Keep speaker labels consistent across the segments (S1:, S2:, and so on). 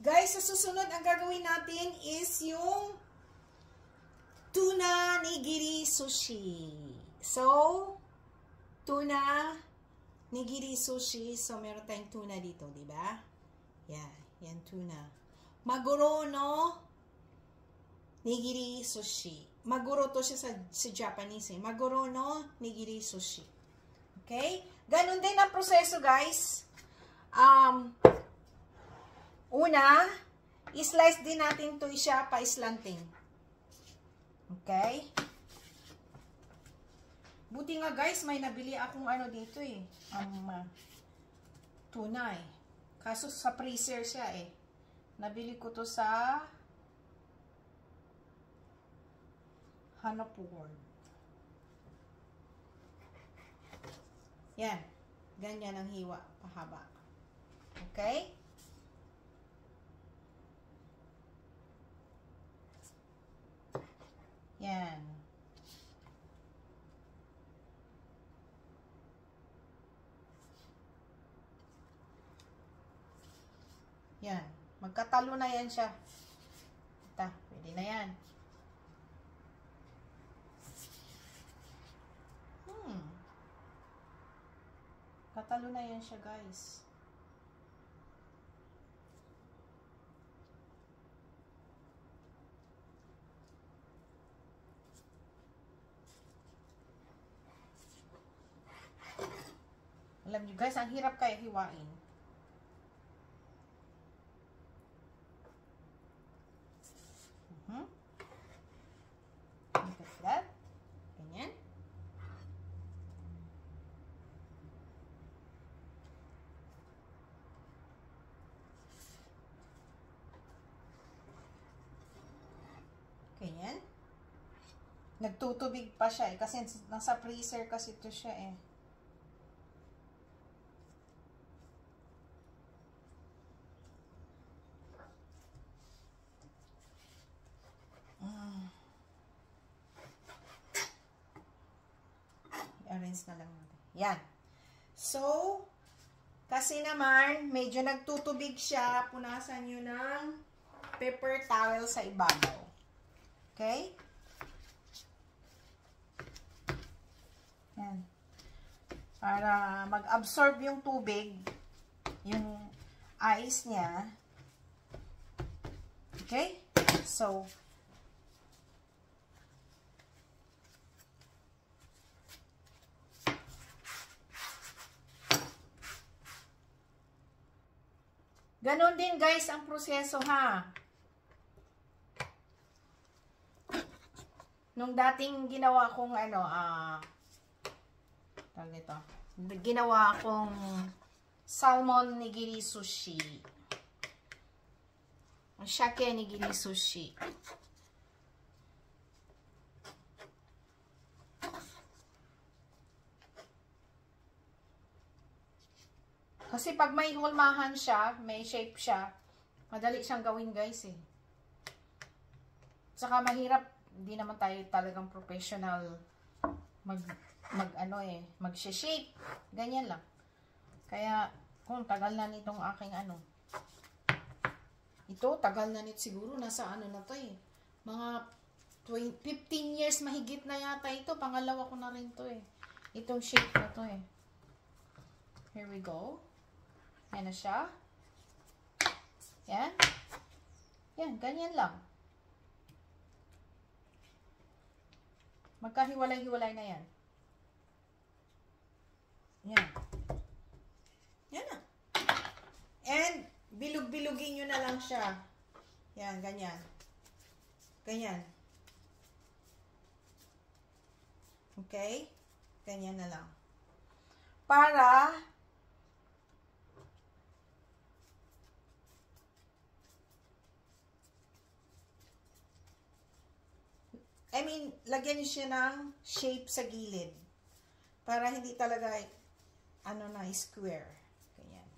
S1: Guys, sa susunod, ang gagawin natin is yung tuna nigiri sushi. So, tuna nigiri sushi. So, meron tayong tuna dito, di ba? Yan tuna. Maguro no nigiri sushi. Maguro to siya sa Japanese. Maguro no nigiri sushi. Okay? Ganun din ang proseso, guys. Una, i-slice din natin to siya pa-slanting. Okay? Buti nga, guys, may nabili akong ano dito eh. Tuna eh. Kaso sa freezer siya eh. Nabili ko to sa Hanap World. Yan. Ganyan ang hiwa. Pahaba. Okay? Yan. Yan. Magkatalo na yan siya. Ito. Pwede na yan. Katalo na yan siya, guys. Alam niyo, guys, ang hirap kaya hiwain. Look at that. Ganyan. Ganyan. Nagtutubig pa siya eh. Kasi nasa freezer kasi ito siya eh. I-arrange na lang natin. Yan. So, kasi naman, medyo nagtutubig siya. Punasan nyo ng paper towel sa ibabaw. Okay? Yan. Para mag-absorb yung tubig, yung ice niya. Okay? So, ganon din, guys, ang proseso, ha? Nung dating ginawa kong tawag nito, ginawa kong salmon nigiri sushi. Shake nigiri sushi. Kasi pag may hulmahan siya, may shape siya, madali siyang gawin, guys, eh. Saka mahirap, hindi naman tayo talagang professional mag-shape. Ganyan lang. Kaya, kung tagal na nitong aking ito, tagal na nito siguro, nasa na to eh. Mga 15 years mahigit na yata ito. Pangalawa ko na rin to eh. Itong shape na to eh. Here we go. Yan na siya. Yan. Yan, ganyan lang. Magkahiwalay-hiwalay na yan. Yan. Yan na. And, bilog-bilugin nyo na lang siya. Yan, ganyan. Ganyan. Okay? Ganyan na lang. Para lagyan niyo siya ng shape sa gilid. Para hindi talaga, square. Ganyan.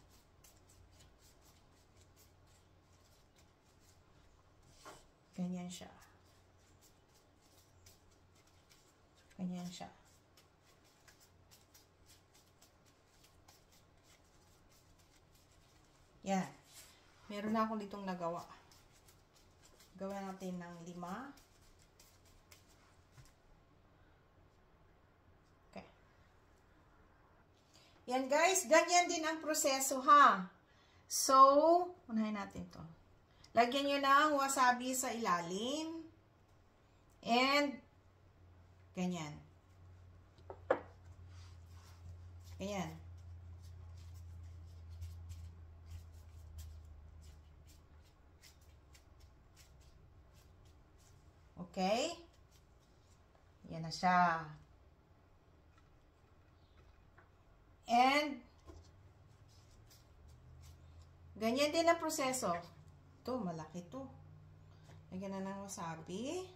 S1: Ganyan siya. Ganyan siya. Yan. Meron na ako ditong nagawa. Gawin natin ng 5. Okay. Yan guys, ganyan din ang proseso ha. So, unahin natin to. Lagyan nyo ng wasabi sa ilalim. And, ganyan. Ganyan. Okay? Yan na siya. And, ganyan din ang proseso. Ito, malaki to. Lagyan na ng wasabi.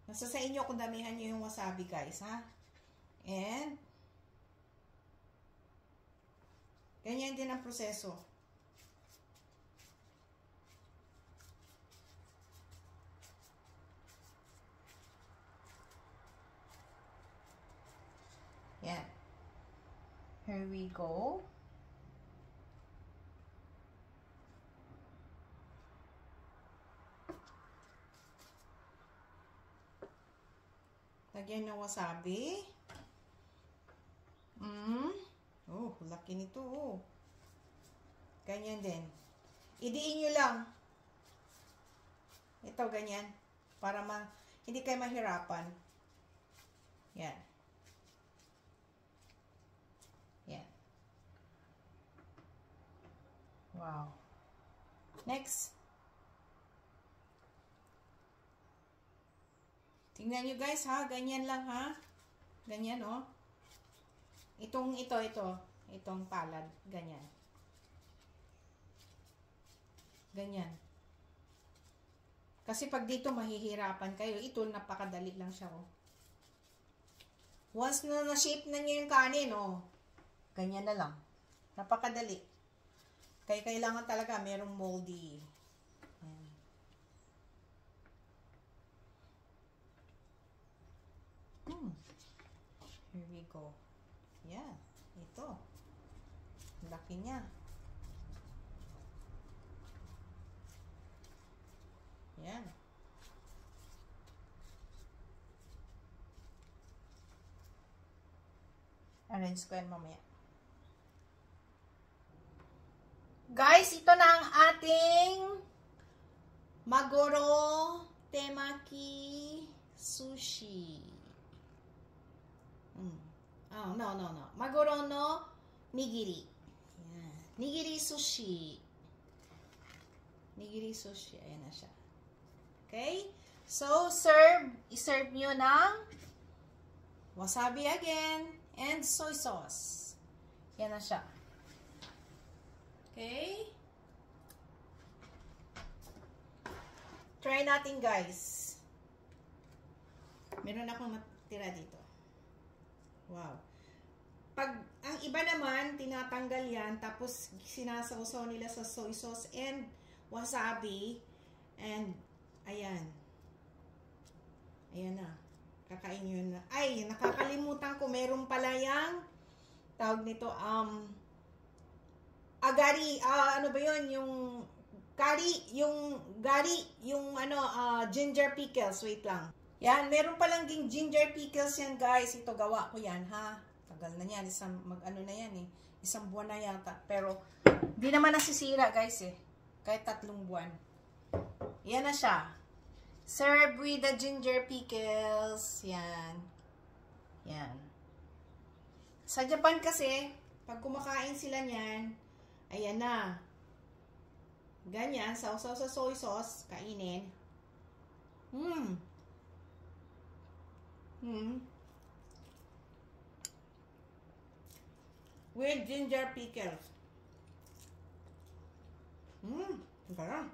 S1: Nasa sa inyo kung damihan nyo yung wasabi, guys, ha? And, ganyan din ang proseso. Yan. Here we go. Lagyan ng wasabi. Oh, laki nito. Oh. Ganyan din. Idiin nyo lang. Ito, ganyan. Para hindi kayo mahirapan. Yan. Yan. Wow. Next. Tingnan nyo guys ha. Ganyan lang ha. Ganyan oh. Itong palad. Ganyan. Ganyan. Kasi pag dito mahihirapan kayo. Ito napakadali lang siya oh. Once na na-shape na nyo yung kanin oh. Ganyan na lang. Napakadali. Kaya kailangan talaga merong moldy. Ayan. Here we go. Yan. Ito. Laki niya. Yan. Arrange ko yan mamaya. Guys, ito na ang ating Maguro Temaki Sushi. Oh, no. Maguro no Nigiri. Yan. Nigiri Sushi. Nigiri Sushi. Ayan na siya. Okay? So, i-serve nyo ng wasabi again and soy sauce. Yan na siya. Okay? Try natin guys. Meron akong matira dito. Wow. Ang iba naman, tinatanggal yan, tapos sinasawsaw nila sa soy sauce and wasabi. And, ayan. Ayan na. Kakain yun na. Ay, nakakalimutan ko, meron pala yung tawag nito, agari, ano ba yun, yung ginger pickles, wait lang. Yan, meron palang ginger pickles yan guys, ito gawa ko yan ha, tagal na yan, isang buwan na yata, pero di naman nasisira guys kahit 3 buwan. Yan na siya, serve with the ginger pickles, yan, sa Japan kasi, pag kumakain sila niyan, ayan na. Ganyan, sausaw sa soy sauce, kainin. With ginger pickles. Sarap.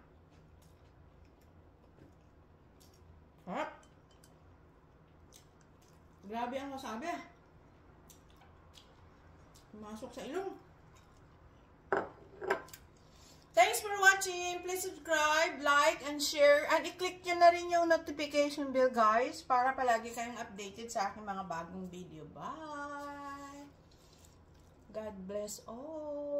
S1: Sarap. Grabe ang wasabi. Masok sa ilong. Thanks for watching. Please subscribe, like, and share. And i-click nyo na rin yung notification bell, guys, para palagi kayong updated sa aking mga bagong video. Bye! God bless all!